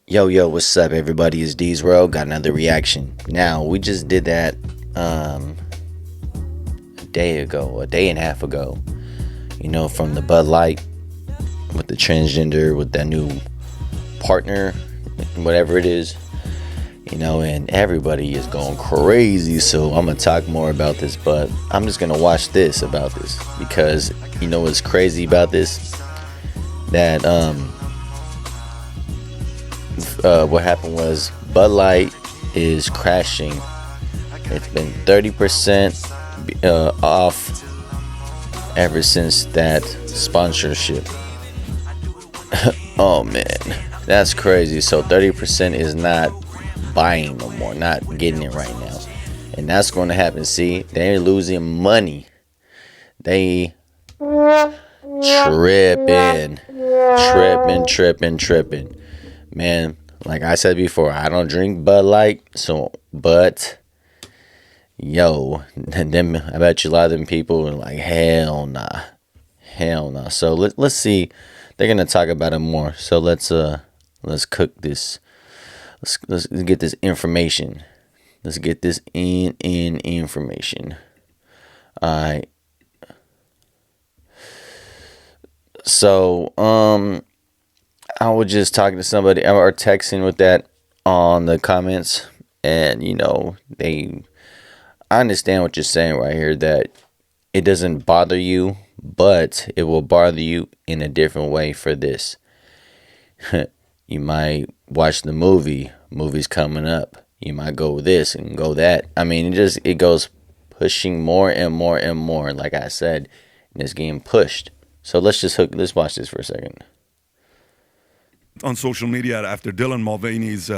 Yo, yo, what's up, everybody? It's D's World. Got another reaction. Now, we just did that a day ago, a day and a half ago. From the Budlight with the transgender, with that new partner, whatever it is. And everybody is going crazy. So I'm going to talk more about this, but I'm just going to watch this about this because what's crazy about this? That, what happened was Bud Light is crashing. It's been 30% off ever since that sponsorship. Oh man, that's crazy. So 30% is not buying no more, not getting it right now, and that's going to happen. See, they're losing money. They tripping. Man, like I said before, I don't drink Bud Light, but them, I bet you a lot of them people are like, hell nah. So let's see. They're gonna talk about it more. So let's cook this. Let's get this information. Let's get this in information. All right. So I was just talking to somebody or texting with that on the comments, and I understand what you're saying right here, that it doesn't bother you, but it will bother you in a different way for this. You might watch the movie's coming up. You might go this and go that. I mean, it goes pushing more and more and more, like I said, and it's getting pushed. So let's watch this for a second. On social media after Dylan Mulvaney's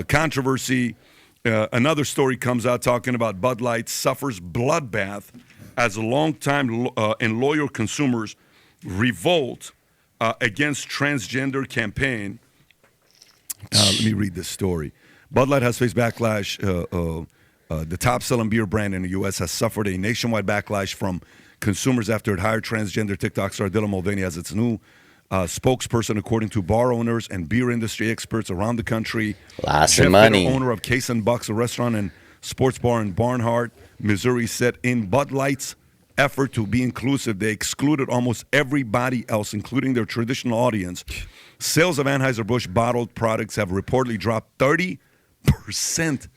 controversy, another story comes out talking about Bud Light suffers bloodbath as longtime and loyal consumers revolt against transgender campaign. Let me read this story. Bud Light has faced backlash. The top-selling beer brand in the U.S. has suffered a nationwide backlash from consumers after it hired transgender TikTok star Dylan Mulvaney as its new spokesperson, according to bar owners and beer industry experts around the country. Lots of money. Jeff, owner of Case and Bucks, a restaurant and sports bar in Barnhart, Missouri, said in Bud Light's effort to be inclusive, they excluded almost everybody else, including their traditional audience. Sales of Anheuser-Busch bottled products have reportedly dropped 30%.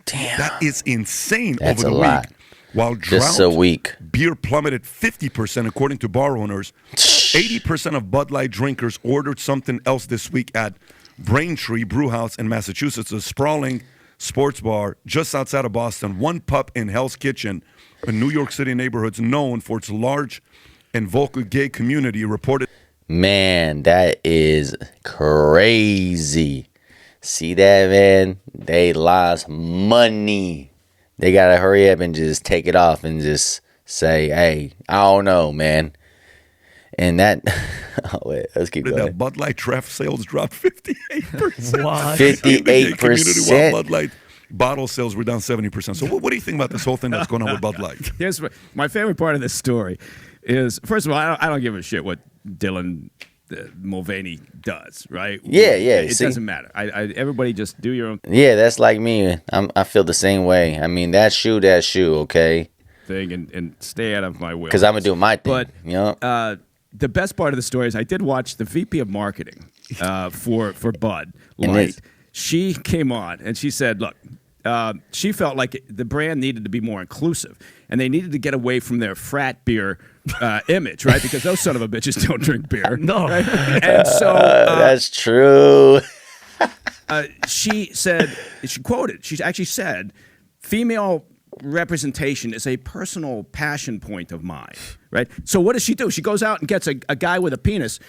Damn. That is insane. That's over the a lot. week. While Just a week. Beer plummeted 50%, according to bar owners. 80% of Bud Light drinkers ordered something else this week at Braintree Brewhouse in Massachusetts, a sprawling sports bar just outside of Boston. One Pup in Hell's Kitchen, a New York City neighborhood known for its large and vocal gay community, reported. Man, that is crazy. See that, man? They lost money. They gotta hurry up and just take it off and just say, hey, I don't know, man. And that, oh wait, let's keep going. That Bud Light draft sales dropped 58%. What? 58%? Bud Light bottle sales were down 70%. So what do you think about this whole thing that's going on with Bud Light? Here's my favorite part of this story is, first of all, I don't give a shit what Dylan Mulvaney does, right? Yeah. It doesn't matter. Everybody just do your own Yeah, that's like me. I feel the same way. I mean, that shoe, okay? thing and stay out of my way. Because I'm going to do my thing. But the best part of the story is I did watch the VP of marketing for Bud Light. She came on and she said, look, she felt like the brand needed to be more inclusive, and they needed to get away from their frat beer image, right? Because those son of a bitches don't drink beer. No. Right? And so that's true. she said, she actually said, female representation is a personal passion point of mine, right? So what does she do? She goes out and gets a guy with a penis,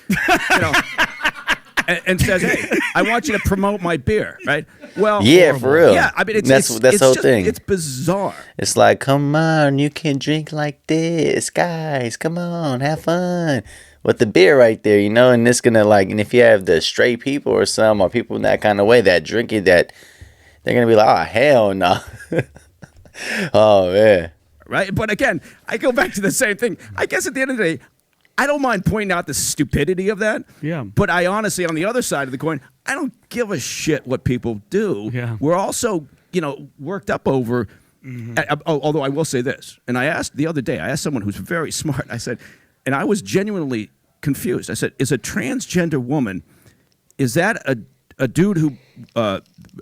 and says, hey, I want you to promote my beer, right? Well, yeah, horrible. For real. Yeah, I mean, that's the whole thing. It's bizarre. It's like, come on, you can drink like this, guys. Come on, have fun with the beer right there, and it's gonna and if you have the straight people or some or people in that kind of way that drink it, that they're gonna be like, oh hell no. Oh man. Right, but again, I go back to the same thing. I guess at the end of the day, I don't mind pointing out the stupidity of that. Yeah. But I honestly, on the other side of the coin, I don't give a shit what people do. Yeah. We're also, worked up over. Although I will say this, and I asked the other day, I asked someone who's very smart. I said, and I was genuinely confused. I said, is a transgender woman, is that a dude who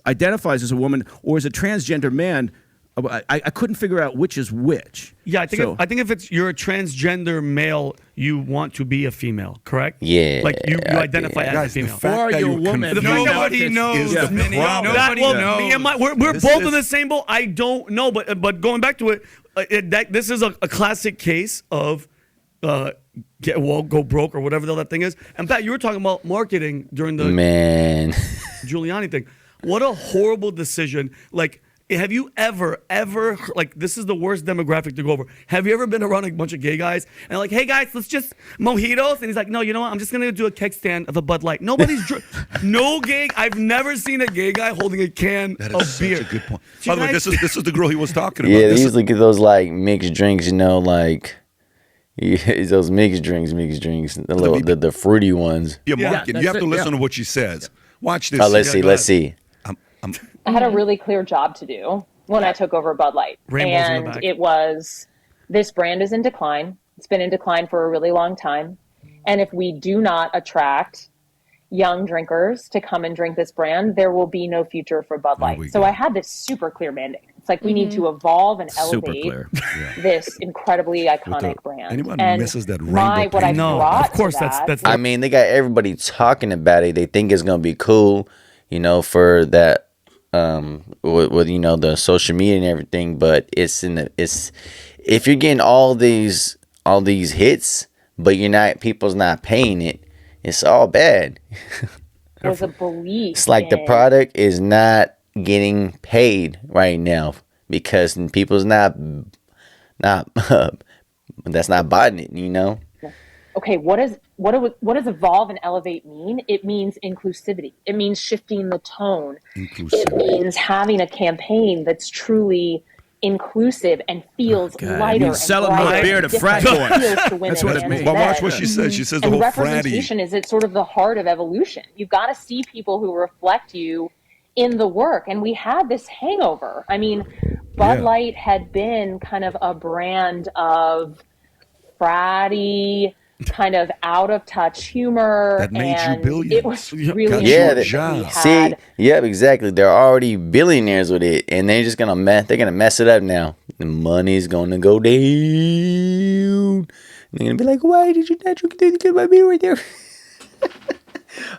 identifies as a woman, or is a transgender man? I couldn't figure out which is which. Yeah, I think if it's you're a transgender male, you want to be a female, correct? Yeah, like you identify as a Guys, the female. fact Or that you're you're a woman. The confused fact that Nobody knows. is the Vinny. problem. Nobody knows. Me and we're This both is- in the same boat. I don't know, but going back to it, this is a classic case of go broke or whatever the hell that thing is. And Pat, you were talking about marketing during the Man. Giuliani thing. What a horrible decision. Like, have you ever, like, this is the worst demographic to go over. Have you ever been around a bunch of gay guys and like, hey guys, let's just mojitos? And he's like, no, you know what? I'm just going to do a keg stand of a Bud Light. No gay, I've never seen a gay guy holding a can That of is beer. such a good point. Do By you the way, guys- this is the girl he was talking about. Yeah, they This is- usually get those like mixed drinks, like those mixed drinks, the fruity ones. Yeah, Yeah, market. You that's have to it, listen yeah. to what she says. Watch this. Oh, let's see, go let's see. I had a really clear job to do when I took over Bud Light. Rainbows in the And back. it was, this brand is in decline. It's been in decline for a really long time. And if we do not attract young drinkers to come and drink this brand, there will be no future for Bud There Light. we So go. I had this super clear mandate. It's like we need to evolve and Super elevate clear. this incredibly iconic brand. anyone and misses that my, rainbow what I paint? No, brought of course, to that's that, I mean, they got everybody talking about it. They think it's gonna be cool, for that, with the social media and everything. But it's if you're getting all these hits, but people's not paying it, it's all bad. was a belief. It's like the in- product is not getting paid right now because people's not that's not buying it. Okay, what does evolve and elevate mean? It means inclusivity. It means shifting the tone. It Inclusivity. means having a campaign that's truly inclusive and feels God, it lighter means and selling more brighter beer and to frat different. boys. Appeals to women That's what it and means. But watch men. what she says. She says the And whole fratty. representation is at sort of the heart of evolution. You've got to see people who reflect you in the work. And we had this hangover. I mean, Bud Yeah. Light had been kind of a brand of fratty, kind of out of touch humor. That made you and billions. It was really Got Yeah, important your that we job. See, had yep, exactly. They're already billionaires with it, and they're just gonna mess it up now. The money's gonna go down. They're gonna be like, "Why did you not get my beer right there?"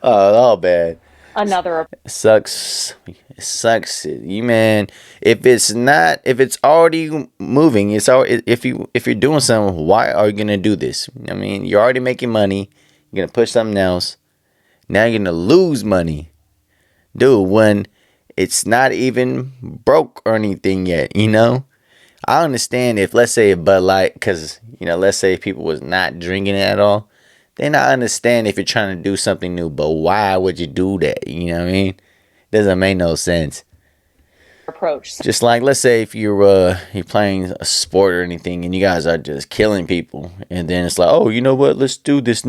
Oh, all bad. another Sucks. It sucks. Man, if it's already moving, if you're doing something, why are you gonna do this? I mean, you're already making money. You're gonna push something else. Now you're gonna lose money, dude. When it's not even broke or anything yet, I understand if, let's say, Bud Light, because let's say if people was not drinking it at all, then I understand if you're trying to do something new. But why would you do that? You know what I mean? Doesn't make no sense. approach. Just like, let's say if you're playing a sport or anything and you guys are just killing people, and then it's like, oh, you know what? Let's do this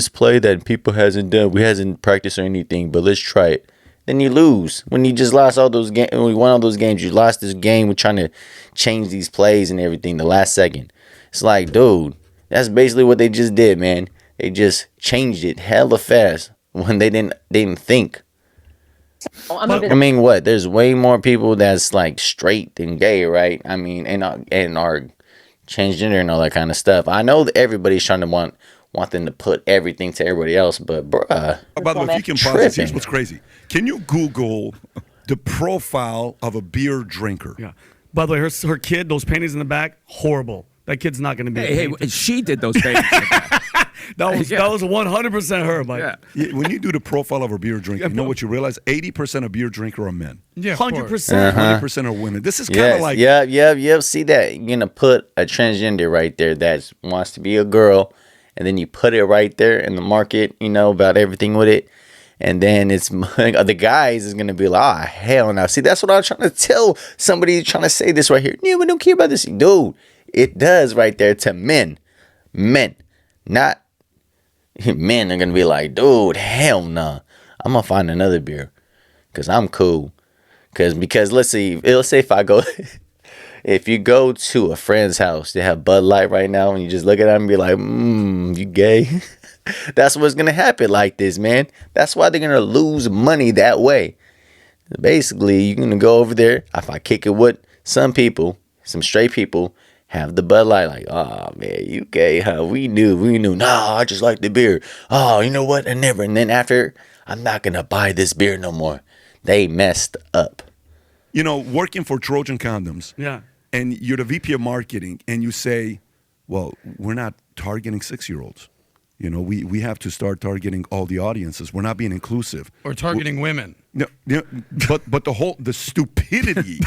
play that people hasn't done. We hasn't practiced or anything, but let's try it. Then you lose. When you just lost all those games, when you won all those games, you lost this game with trying to change these plays and everything the last second. It's like, dude, that's basically what they just did, man. They just changed it hella fast when they didn't think. I'm a bit I mean, what? There's way more people that's like straight than gay, right? I mean, and are transgender and all that kind of stuff. I know that everybody's trying to want them to put everything to everybody else, but bruh, By the way, if you can pause this, here's Tripping. what's crazy. Can you Google the profile of a beer drinker? Yeah. By the way, her kid, those panties in the back, horrible. That kid's not going to be. Hey, she did those things. that was 100% her, Mike. Yeah. Yeah, when you do the profile of a beer drinker, you know what you realize? 80% of beer drinker are men. Yeah, of 100%. course. 20% are women. This is kind of yes, like yep. See that? You're gonna put a transgender right there that wants to be a girl, and then you put it right there in the market, about everything with it. And then it's the guys is gonna be like, oh hell no. See, that's what I'm trying to tell somebody trying to say this right here. Yeah, we don't care about this, dude. It does right there to men. Not men are gonna be like, dude, hell nah. I'm gonna find another beer because I'm cool. Because let's say if I go, if you go to a friend's house, they have Bud Light right now, and you just look at them and be like, you gay. That's what's gonna happen like this, man. That's why they're gonna lose money that way. Basically, you're gonna go over there. If I kick it with some people, some straight people, have the Bud Light, like, oh man, you gay, huh? We knew. Nah, I just like the beer. Oh, you know what? And then after, I'm not gonna buy this beer no more. They messed up. You know, working for Trojan Condoms. Yeah. And you're the VP of marketing, and you say, well, we're not targeting 6-year-olds. You know, we have to start targeting all the audiences. We're not being inclusive. Or targeting women. No, but the stupidity,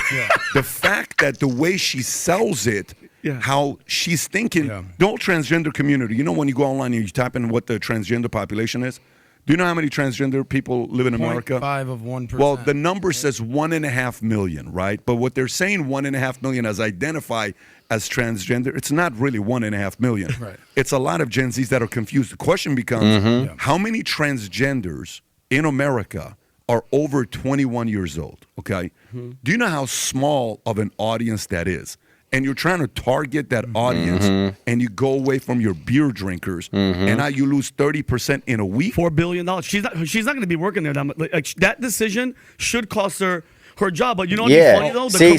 the fact that the way she sells it, how she's thinking, the whole transgender community. You know, when you go online and you type in what the transgender population is, do you know how many transgender people live in America? 0.5 of 1%. Well, the number says 1.5 million, right? But what they're saying, 1.5 million as identify as transgender, it's not really 1.5 million. Right. It's a lot of Gen Zs that are confused. The question becomes, how many transgenders in America are over 21 years old, okay? Do you know how small of an audience that is? And you're trying to target that audience, and you go away from your beer drinkers, and now you lose 30% in a week. $4 billion. She's not going to be working there. That decision should cost her job. But you know what's funny though? See,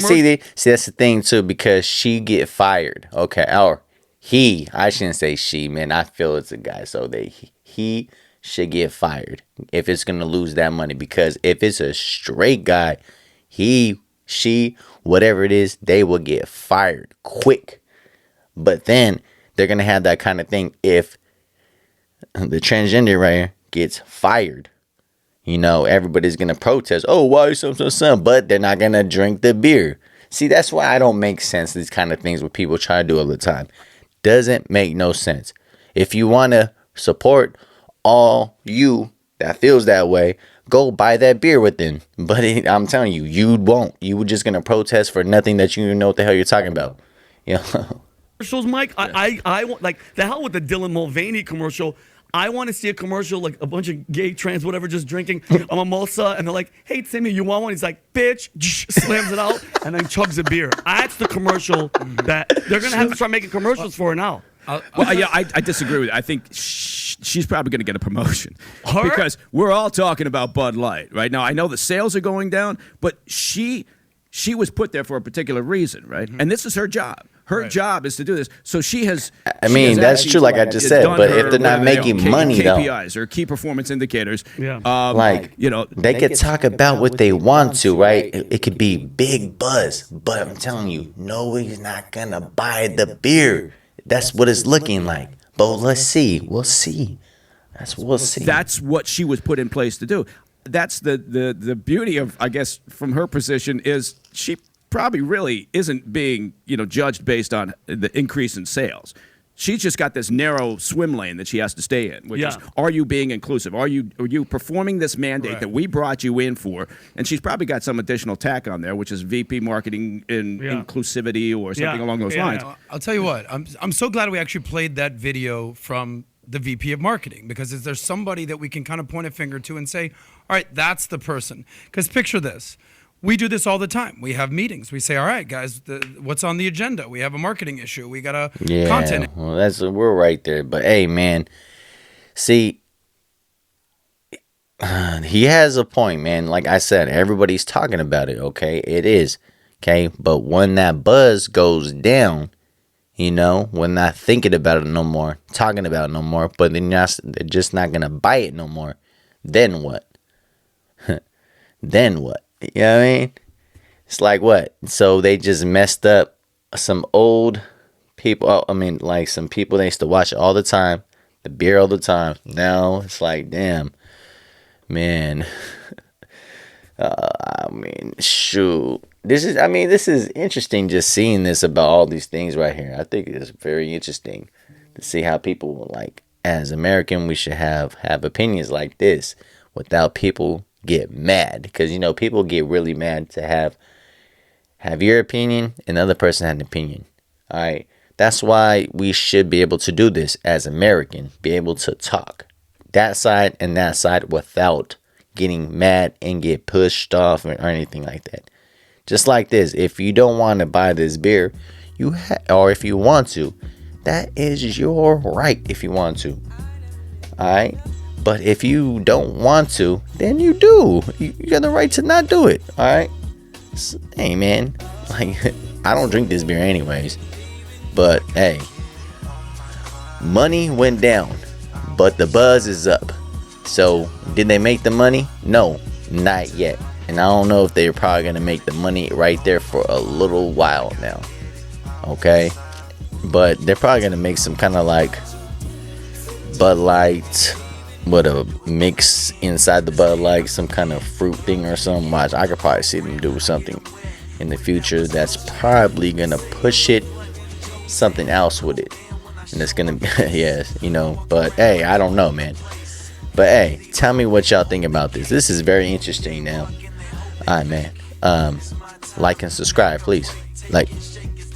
that's the thing too, because she get fired. Okay, or he. I shouldn't say she, man. I feel it's a guy, so he should get fired if it's gonna lose that money. Because if it's a straight guy, she, whatever it is, they will get fired quick. But then they're gonna have that kind of thing if the transgender right here gets fired. You know, everybody's gonna protest. Oh, why some? But they're not gonna drink the beer. See, that's why I don't make sense. These kind of things what people try to do all the time doesn't make no sense. If you wanna support all you that feels that way, go buy that beer with them. But I'm telling you, you won't. You were just gonna protest for nothing that you know what the hell you're talking about. You know. Commercials, Mike. I want, like, the hell with the Dylan Mulvaney commercial. I want to see a commercial like a bunch of gay trans whatever just drinking a mimosa, and they're like, "Hey Timmy, you want one?" He's like, "Bitch," slams it out, and then chugs a beer. That's the commercial that they're gonna have to start making commercials for now. Well, yeah, I disagree with you. I think she's probably going to get a promotion Her? because we're all talking about Bud Light right now. I know the sales are going down, but she was put there for a particular reason, right? And this is her job. Her job is to do this. So she has. I mean, that's true, like I just said. But if they're not making money, KPIs or key performance indicators, like, you know, they could talk about what they want to, right? It could be big buzz, but I'm telling you, nobody's not gonna buy the beer. That's what it's looking like. But let's see. We'll see. We'll see. That's what she was put in place to do. That's the beauty of, I guess, from her position is she probably really isn't being, you know, judged based on the increase in sales. She's just got this narrow swim lane that she has to stay in, which is, are you being inclusive? Are you performing this mandate that we brought you in for? And she's probably got some additional tack on there, which is VP marketing and inclusivity or something along those lines. I'll tell you what, I'm so glad we actually played that video from the VP of marketing, because is there somebody that we can kind of point a finger to and say, all right, that's the person? Because picture this. We do this all the time. We have meetings. We say, all right, guys, what's on the agenda? We have a marketing issue. We got a content. Well, we're right there. But hey, man, see, he has a point, man. Like I said, everybody's talking about it. Okay, it is. Okay, but when that buzz goes down, you know, when not thinking about it no more, talking about it no more, but then they're just not gonna buy it no more. Then what? Then what? You know what I mean? It's like what? So they just messed up some old people. I mean, like some people they used to watch it all the time, the beer all the time. Now it's like, damn, man. I mean, shoot. This is interesting just seeing this about all these things right here. I think it's very interesting to see how people, like, as American, we should have opinions like this without people get mad, because you know people get really mad to have your opinion and the other person had an opinion. All right, That's why we should be able to do this as American, be able to talk that side and that side without getting mad and get pushed off or anything like that. Just like this, if you don't want to buy this beer, or if you want to, that is your right if you want to. Alright? But if you don't want to, then you do. You got the right to not do it. Alright? Hey man, like I don't drink this beer anyways. But hey, money went down, but the buzz is up. So did they make the money? No, not yet. And I don't know if they're probably gonna make the money right there for a little while now. Okay? But they're probably gonna make some kind of like Budlight with a mix inside the Bud Light, some kind of fruit thing or something. Watch, I could probably see them do something in the future that's probably gonna push it something else with it, and it's gonna be yes, you know. But hey, I don't know, man. But hey, tell me what y'all think about this. This is very interesting now. All right, man. Like and subscribe, please. Like.